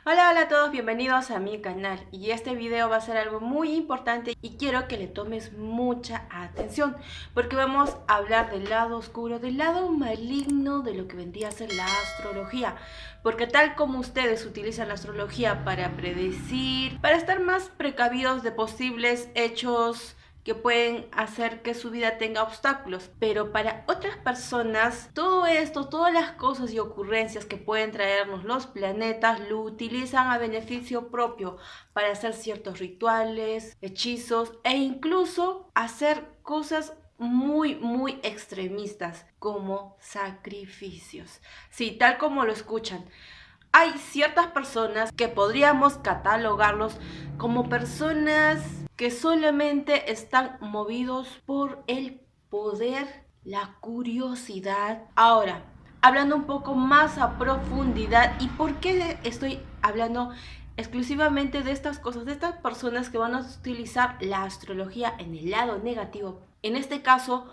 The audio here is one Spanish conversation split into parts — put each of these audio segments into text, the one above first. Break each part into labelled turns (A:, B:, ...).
A: Hola a todos, bienvenidos a mi canal y este video va a ser algo muy importante y quiero que le tomes mucha atención porque vamos a hablar del lado oscuro, del lado maligno de lo que vendría a ser la astrología, porque tal como ustedes utilizan la astrología para predecir, para estar más precavidos de posibles hechos que pueden hacer que su vida tenga obstáculos, pero para otras personas todo esto, todas las cosas y ocurrencias que pueden traernos los planetas lo utilizan a beneficio propio para hacer ciertos rituales, hechizos e incluso hacer cosas muy extremistas como sacrificios. Sí, tal como lo escuchan. Hay ciertas personas que podríamos catalogarlos como personas que solamente están movidos por el poder, la curiosidad. Ahora, hablando un poco más a profundidad, ¿y por qué estoy hablando exclusivamente de estas cosas, de estas personas que van a utilizar la astrología en el lado negativo? En este caso,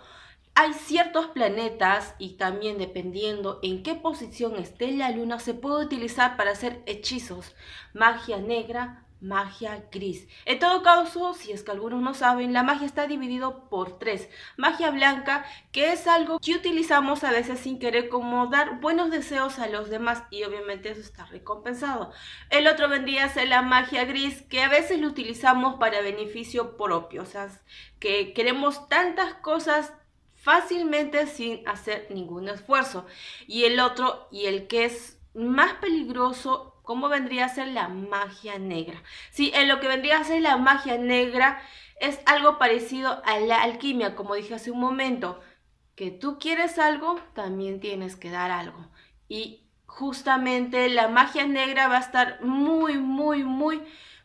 A: hay ciertos planetas y también dependiendo en qué posición esté la luna se puede utilizar para hacer hechizos, magia negra, magia gris. En todo caso, si es que algunos no saben, la magia está dividido por tres. Magia blanca, que es algo que utilizamos a veces sin querer como dar buenos deseos a los demás y obviamente eso está recompensado. El otro vendría a ser la magia gris, que a veces lo utilizamos para beneficio propio, o sea, que queremos tantas cosas fácilmente sin hacer ningún esfuerzo. Y el otro, y el que es más peligroso, ¿cómo vendría a ser la magia negra? Sí, en lo que vendría a ser la magia negra es algo parecido a la alquimia, como dije hace un momento, que tú quieres algo, también tienes que dar algo. Y justamente la magia negra va a estar muy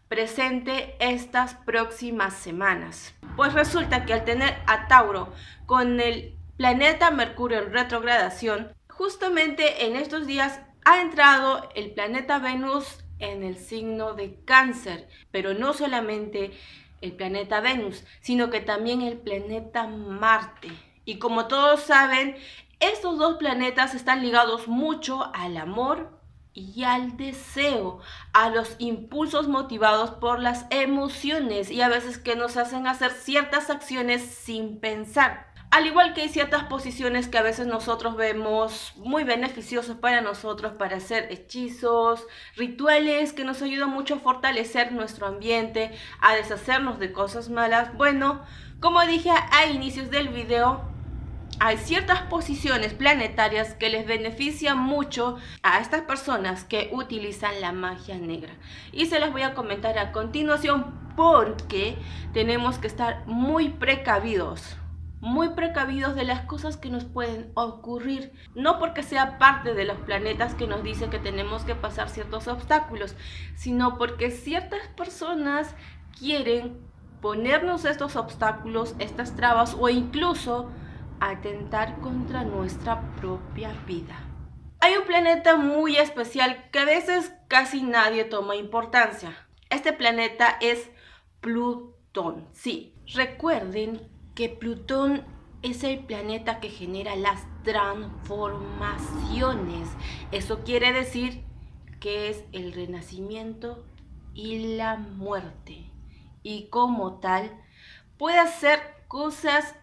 A: presente estas próximas semanas. Pues resulta que al tener a Tauro con el planeta Mercurio en retrogradación, justamente en estos días ha entrado el planeta Venus en el signo de Cáncer, pero no solamente el planeta Venus, sino que también el planeta Marte. Y como todos saben, estos dos planetas están ligados mucho al amor y al deseo, a los impulsos motivados por las emociones y a veces que nos hacen hacer ciertas acciones sin pensar. Al igual que hay ciertas posiciones que a veces nosotros vemos muy beneficiosas para nosotros para hacer hechizos, rituales que nos ayudan mucho a fortalecer nuestro ambiente, a deshacernos de cosas malas. Bueno, como dije a inicios del video, hay ciertas posiciones planetarias que les benefician mucho a estas personas que utilizan la magia negra. Y se las voy a comentar a continuación porque tenemos que estar muy precavidos de las cosas que nos pueden ocurrir. No porque sea parte de los planetas que nos dice que tenemos que pasar ciertos obstáculos, sino porque ciertas personas quieren ponernos estos obstáculos, estas trabas o incluso atentar contra nuestra propia vida. Hay un planeta muy especial que a veces casi nadie toma importancia. Este planeta es Plutón. Sí, recuerden que Plutón es el planeta que genera las transformaciones. Eso quiere decir que es el renacimiento y la muerte. Y como tal, puede hacer cosas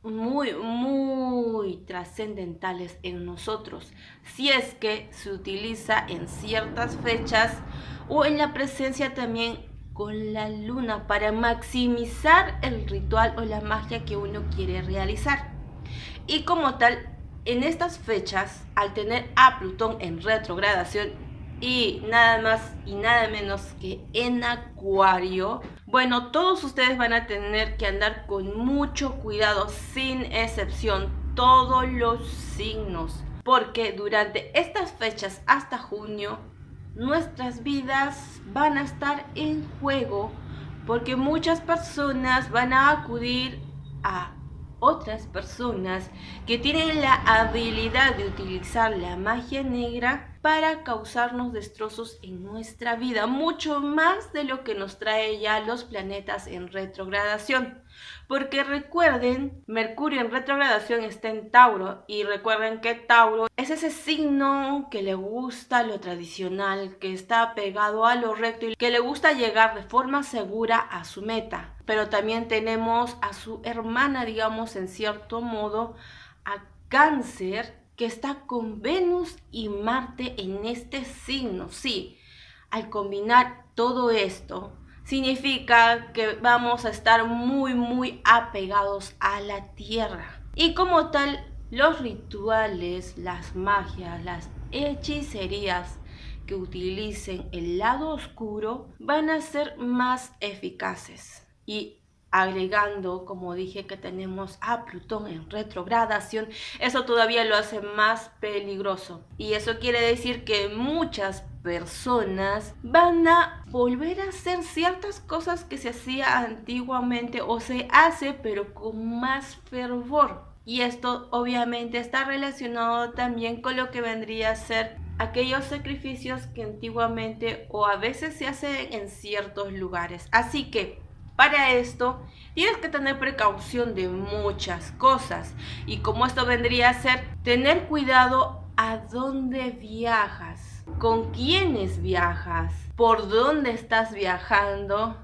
A: muy trascendentales en nosotros si es que se utiliza en ciertas fechas o en la presencia también con la luna para maximizar el ritual o la magia que uno quiere realizar. Y como tal, en estas fechas, al tener a Plutón en retrogradación y nada más y nada menos que en Acuario, bueno, todos ustedes van a tener que andar con mucho cuidado, sin excepción, todos los signos, porque durante estas fechas hasta junio, nuestras vidas van a estar en juego, porque muchas personas van a acudir a otras personas que tienen la habilidad de utilizar la magia negra para causarnos destrozos en nuestra vida, mucho más de lo que nos trae ya los planetas en retrogradación. Porque recuerden, Mercurio en retrogradación está en Tauro, y recuerden que Tauro es ese signo que le gusta lo tradicional, que está pegado a lo recto y que le gusta llegar de forma segura a su meta. Pero también tenemos a su hermana, digamos, en cierto modo, a Cáncer, que está con Venus y Marte en este signo. Sí, al combinar todo esto, significa que vamos a estar muy apegados a la tierra. Y como tal, los rituales, las magias, las hechicerías que utilicen el lado oscuro van a ser más eficaces. Y agregando, como dije, que tenemos a Plutón en retrogradación, eso todavía lo hace más peligroso. Y eso quiere decir que muchas personas van a volver a hacer ciertas cosas que se hacía antiguamente o se hace pero con más fervor. Y esto obviamente está relacionado también con lo que vendría a ser aquellos sacrificios que antiguamente o a veces se hacen en ciertos lugares. Así que para esto tienes que tener precaución de muchas cosas, y como esto vendría a ser tener cuidado a dónde viajas, con quiénes viajas, por dónde estás viajando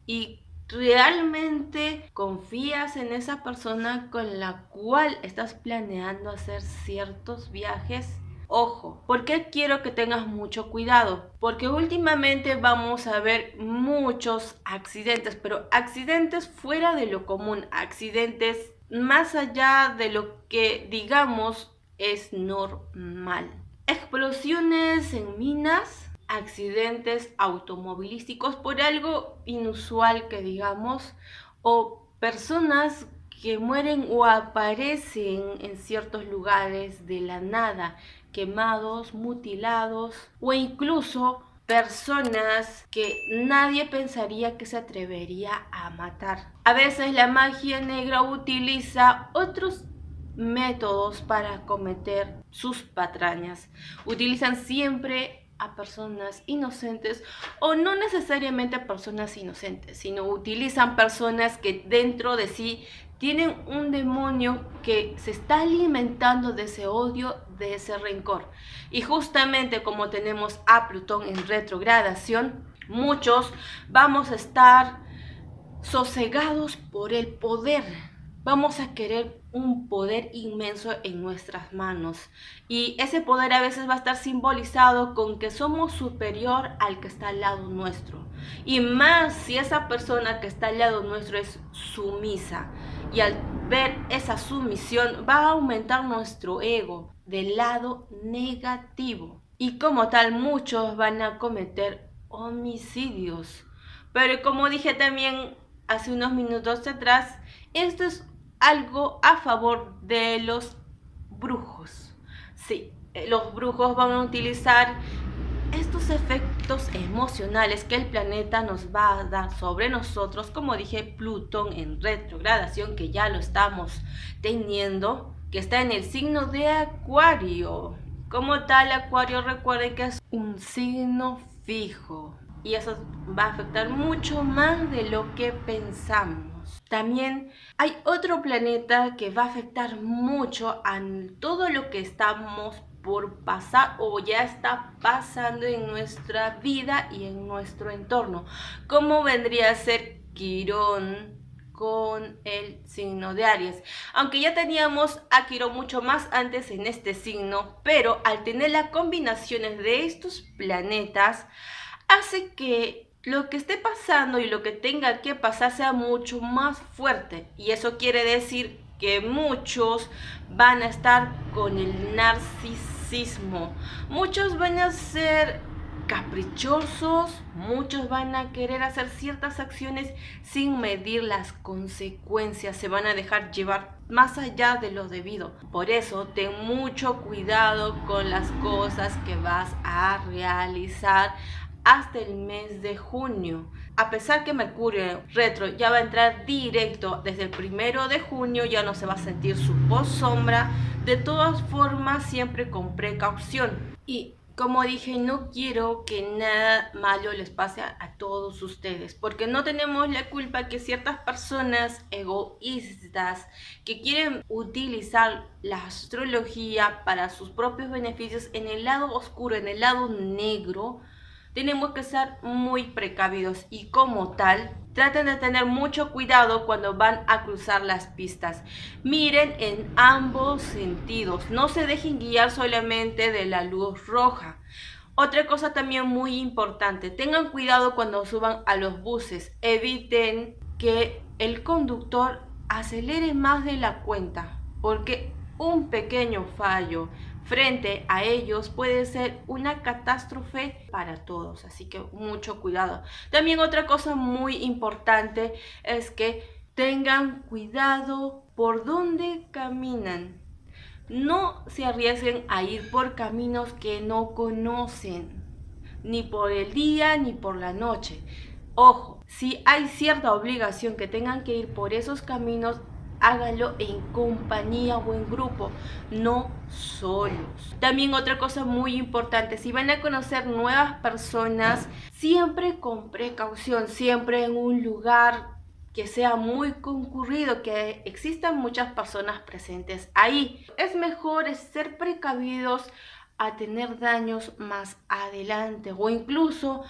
A: y realmente confías en esa persona con la cual estás planeando hacer ciertos viajes. Ojo, ¿por qué quiero que tengas mucho cuidado? Porque últimamente vamos a ver muchos accidentes, pero accidentes fuera de lo común, accidentes más allá de lo que digamos es normal. Explosiones en minas, accidentes automovilísticos por algo inusual que digamos, o personas que mueren o aparecen en ciertos lugares de la nada, quemados, mutilados, o incluso personas que nadie pensaría que se atrevería a matar. A veces la magia negra utiliza otros métodos para cometer sus patrañas. Utilizan siempre a personas inocentes, o no necesariamente a personas inocentes, sino utilizan personas que dentro de sí tienen un demonio que se está alimentando de ese odio, de ese rencor. Y justamente como tenemos a Plutón en retrogradación, muchos vamos a estar sosegados por el poder. Vamos a querer un poder inmenso en nuestras manos, y ese poder a veces va a estar simbolizado con que somos superior al que está al lado nuestro, y más si esa persona que está al lado nuestro es sumisa, y al ver esa sumisión va a aumentar nuestro ego del lado negativo, y como tal muchos van a cometer homicidios. Pero como dije también hace unos minutos atrás, esto es algo a favor de los brujos. Sí, los brujos van a utilizar estos efectos emocionales que el planeta nos va a dar sobre nosotros, como dije, Plutón en retrogradación, que ya lo estamos teniendo, que está en el signo de Acuario. Como tal, Acuario, recuerden que es un signo fijo, y eso va a afectar mucho más de lo que pensamos. También hay otro planeta que va a afectar mucho a todo lo que estamos por pasar o ya está pasando en nuestra vida y en nuestro entorno, como vendría a ser Quirón con el signo de Aries. Aunque ya teníamos a Quirón mucho más antes en este signo, pero al tener las combinaciones de estos planetas, hace que lo que esté pasando y lo que tenga que pasar sea mucho más fuerte. Y eso quiere decir que muchos van a estar con el narcisismo. Muchos van a ser caprichosos, muchos van a querer hacer ciertas acciones sin medir las consecuencias, se van a dejar llevar más allá de lo debido. Por eso ten mucho cuidado con las cosas que vas a realizar hasta el mes de junio. A pesar que Mercurio retro ya va a entrar directo desde el 1 de junio, ya no se va a sentir su voz sombra. De todas formas, siempre con precaución. Y como dije, no quiero que nada malo les pase a todos ustedes, porque no tenemos la culpa que ciertas personas egoístas que quieren utilizar la astrología para sus propios beneficios en el lado oscuro, en el lado negro. Tenemos que ser muy precavidos y como tal, traten de tener mucho cuidado cuando van a cruzar las pistas. Miren en ambos sentidos, no se dejen guiar solamente de la luz roja. Otra cosa también muy importante, tengan cuidado cuando suban a los buses, eviten que el conductor acelere más de la cuenta, porque un pequeño fallo frente a ellos puede ser una catástrofe para todos, así que mucho cuidado. También otra cosa muy importante es que tengan cuidado por dónde caminan. No se arriesguen a ir por caminos que no conocen, ni por el día ni por la noche. Ojo, si hay cierta obligación que tengan que ir por esos caminos, háganlo en compañía o en grupo, no solos. También otra cosa muy importante, si van a conocer nuevas personas, siempre con precaución, siempre en un lugar que sea muy concurrido, que existan muchas personas presentes ahí. Es mejor ser precavidos a tener daños más adelante, o incluso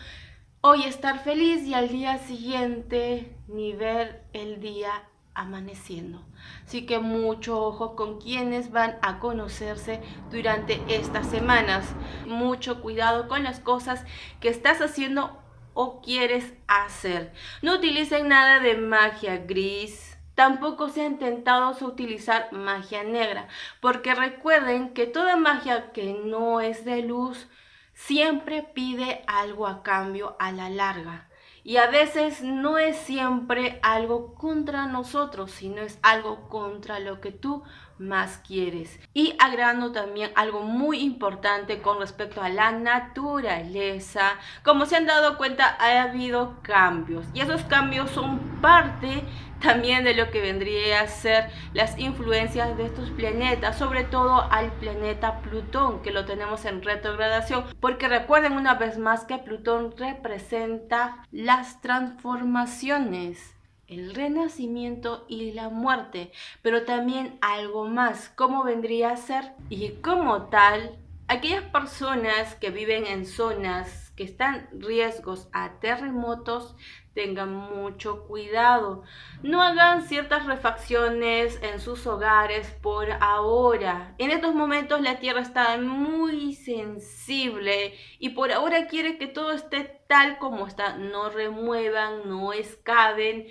A: hoy estar feliz y al día siguiente ni ver el día amaneciendo. Así que mucho ojo con quienes van a conocerse durante estas semanas. Mucho cuidado con las cosas que estás haciendo o quieres hacer. No utilicen nada de magia gris. Tampoco sean tentados a utilizar magia negra, porque recuerden que toda magia que no es de luz siempre pide algo a cambio a la larga. Y a veces no es siempre algo contra nosotros, sino es algo contra lo que tú más quieres. Y agregando también algo muy importante con respecto a la naturaleza. Como se han dado cuenta, ha habido cambios. Y esos cambios son parte también de lo que vendría a ser las influencias de estos planetas, sobre todo al planeta Plutón, que lo tenemos en retrogradación, porque recuerden una vez más que Plutón representa las transformaciones, el renacimiento y la muerte, pero también algo más, cómo vendría a ser. Y como tal, aquellas personas que viven en zonas que están riesgos a terremotos, tengan mucho cuidado. No hagan ciertas refacciones en sus hogares por ahora. En estos momentos la tierra está muy sensible y por ahora quiere que todo esté tal como está. No remuevan, no excaven,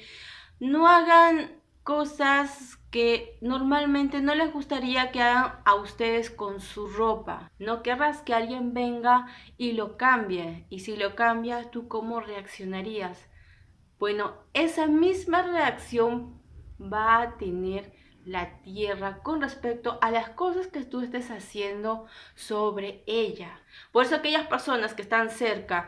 A: no hagan cosas que normalmente no les gustaría que hagan a ustedes con su ropa. No querrás que alguien venga y lo cambie. Y si lo cambia, ¿tú cómo reaccionarías? Bueno, esa misma reacción va a tener la Tierra con respecto a las cosas que tú estés haciendo sobre ella. Por eso aquellas personas que están cerca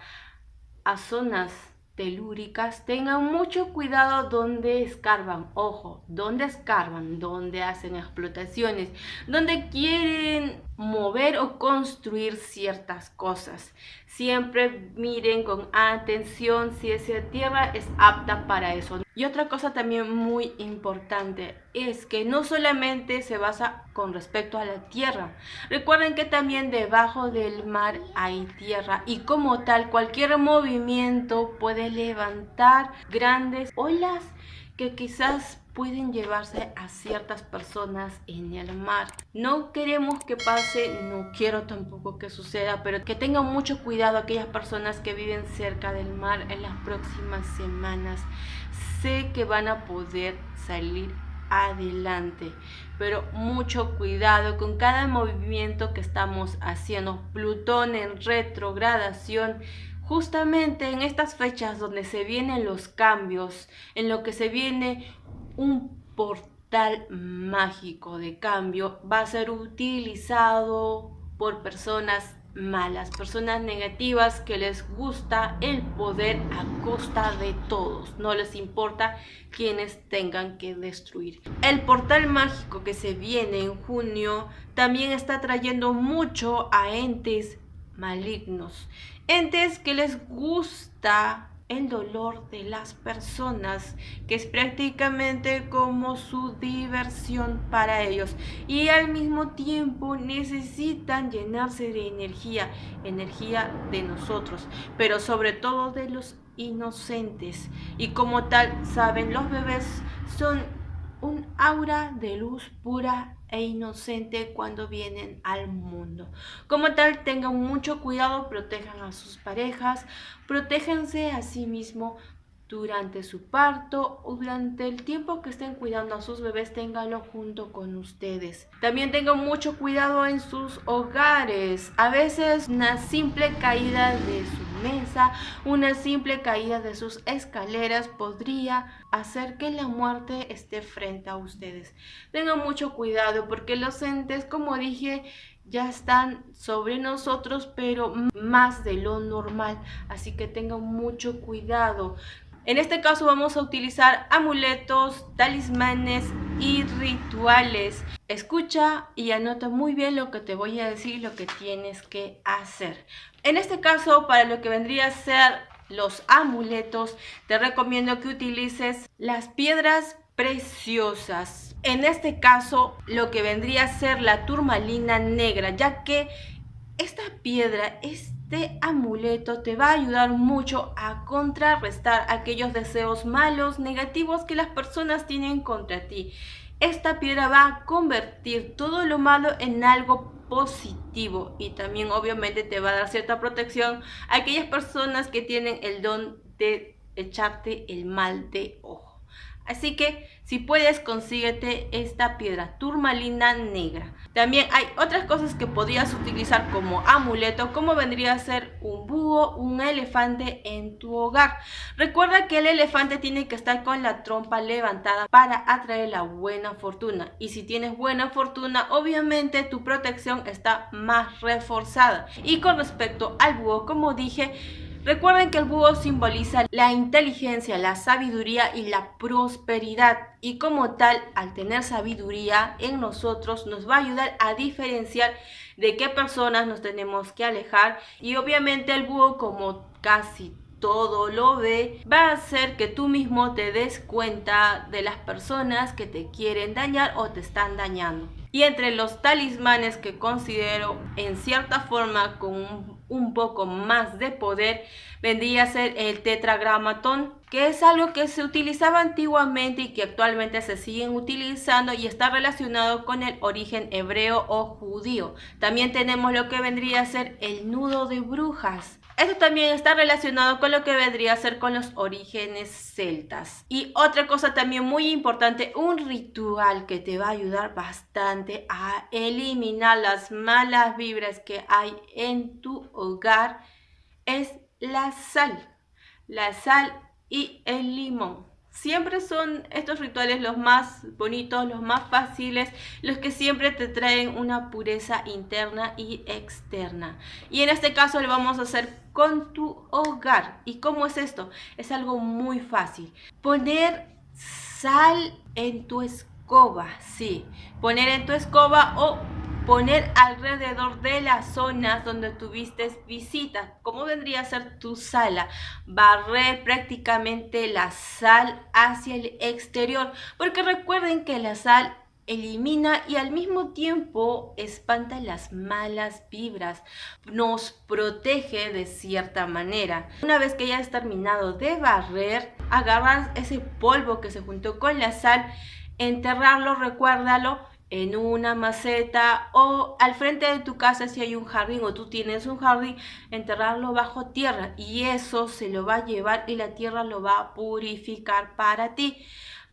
A: a zonas telúricas, tengan mucho cuidado donde escarban, ojo, donde escarban, donde hacen explotaciones, donde quieren mover o construir ciertas cosas. Siempre miren con atención si esa tierra es apta para eso. Y otra cosa también muy importante es que no solamente se basa con respecto a la tierra. Recuerden que también debajo del mar hay tierra y como tal cualquier movimiento puede levantar grandes olas que quizás pueden llevarse a ciertas personas en el mar. No queremos que pase, no quiero tampoco que suceda, pero que tengan mucho cuidado aquellas personas que viven cerca del mar en las próximas semanas. Sé que van a poder salir adelante, pero mucho cuidado con cada movimiento que estamos haciendo. Plutón en retrogradación, justamente en estas fechas donde se vienen los cambios, en lo que se viene un portal mágico de cambio, va a ser utilizado por personas malas, personas negativas que les gusta el poder a costa de todos, no les importa quienes tengan que destruir. El portal mágico que se viene en junio también está trayendo mucho a entes malignos, entes que les gusta el dolor de las personas, que es prácticamente como su diversión para ellos, y al mismo tiempo necesitan llenarse de energía de nosotros, pero sobre todo de los inocentes, y como tal saben, los bebés son un aura de luz pura e inocente cuando vienen al mundo. Como tal, tengan mucho cuidado, protejan a sus parejas, protéjanse a sí mismos durante su parto o durante el tiempo que estén cuidando a sus bebés, ténganlo junto con ustedes. También tengan mucho cuidado en sus hogares. A veces una simple caída de su mesa, una simple caída de sus escaleras podría hacer que la muerte esté frente a ustedes. Tengan mucho cuidado porque los entes, como dije, ya están sobre nosotros, pero más de lo normal, así que tengan mucho cuidado. En este caso vamos a utilizar amuletos, talismanes y rituales. Escucha y anota muy bien lo que te voy a decir y lo que tienes que hacer. En este caso, para lo que vendría a ser los amuletos, te recomiendo que utilices las piedras preciosas. En este caso, lo que vendría a ser la turmalina negra, ya que esta piedra, este amuleto te va a ayudar mucho a contrarrestar aquellos deseos malos, negativos que las personas tienen contra ti. Esta piedra va a convertir todo lo malo en algo positivo y también obviamente te va a dar cierta protección a aquellas personas que tienen el don de echarte el mal de ojo. Así que si puedes, consíguete esta piedra turmalina negra. También hay otras cosas que podrías utilizar como amuleto, como vendría a ser un búho, un elefante en tu hogar. Recuerda que el elefante tiene que estar con la trompa levantada para atraer la buena fortuna. Y si tienes buena fortuna, obviamente tu protección está más reforzada. Y con respecto al búho, como dije, recuerden que el búho simboliza la inteligencia, la sabiduría y la prosperidad. Y como tal, al tener sabiduría en nosotros, nos va a ayudar a diferenciar de qué personas nos tenemos que alejar. Y obviamente el búho, como casi todo lo ve, va a hacer que tú mismo te des cuenta de las personas que te quieren dañar o te están dañando. Y entre los talismanes que considero en cierta forma con un poco más de poder, vendría a ser el tetragramatón, que es algo que se utilizaba antiguamente y que actualmente se siguen utilizando y está relacionado con el origen hebreo o judío. También tenemos lo que vendría a ser el nudo de brujas. Esto también está relacionado con lo que vendría a ser con los orígenes celtas. Y otra cosa también muy importante, un ritual que te va a ayudar bastante a eliminar las malas vibras que hay en tu hogar, es la sal. La sal y el limón. Siempre son estos rituales los más bonitos, los más fáciles, los que siempre te traen una pureza interna y externa. Y en este caso lo vamos a hacer con tu hogar. ¿Y cómo es esto? Es algo muy fácil. Poner sal en tu escoba, sí. Poner en tu escoba o poner alrededor de las zonas donde tuviste visitas, como vendría a ser tu sala, barrer prácticamente la sal hacia el exterior, porque recuerden que la sal elimina y al mismo tiempo espanta las malas vibras, nos protege de cierta manera. Una vez que ya has terminado de barrer, agarras ese polvo que se juntó con la sal, enterrarlo, recuérdalo, en una maceta o al frente de tu casa si hay un jardín o tú tienes un jardín, enterrarlo bajo tierra y eso se lo va a llevar y la tierra lo va a purificar para ti.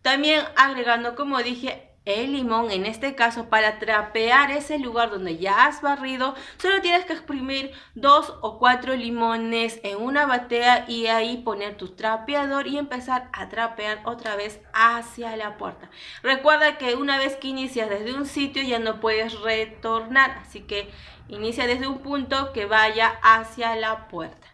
A: También agregando, como dije, el limón, en este caso para trapear ese lugar donde ya has barrido, solo tienes que exprimir 2 o 4 limones en una batea y ahí poner tu trapeador y empezar a trapear otra vez hacia la puerta. Recuerda que una vez que inicias desde un sitio ya no puedes retornar, así que inicia desde un punto que vaya hacia la puerta.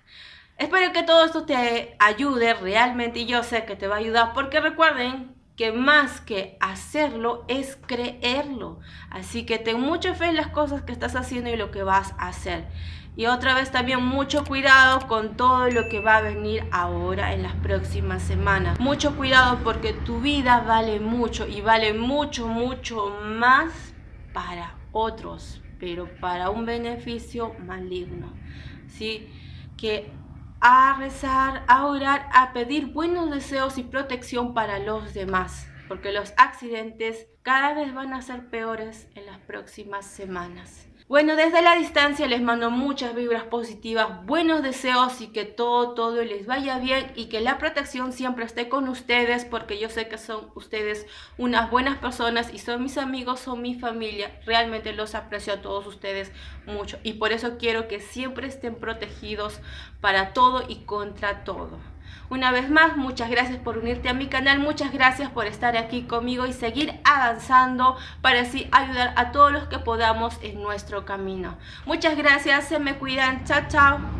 A: Espero que todo esto te ayude realmente y yo sé que te va a ayudar porque recuerden que más que hacerlo es creerlo. Así que ten mucha fe en las cosas que estás haciendo y lo que vas a hacer. Y otra vez también mucho cuidado con todo lo que va a venir ahora en las próximas semanas. Mucho cuidado porque tu vida vale mucho y vale mucho, mucho más para otros, pero para un beneficio maligno. ¿Sí? Que a rezar, a orar, a pedir buenos deseos y protección para los demás, porque los accidentes cada vez van a ser peores en las próximas semanas. Bueno, desde la distancia les mando muchas vibras positivas, buenos deseos y que todo les vaya bien y que la protección siempre esté con ustedes porque yo sé que son ustedes unas buenas personas y son mis amigos, son mi familia. Realmente los aprecio a todos ustedes mucho y por eso quiero que siempre estén protegidos para todo y contra todo. Una vez más, muchas gracias por unirte a mi canal, muchas gracias por estar aquí conmigo y seguir avanzando para así ayudar a todos los que podamos en nuestro camino. Muchas gracias, se me cuidan, chao, chao.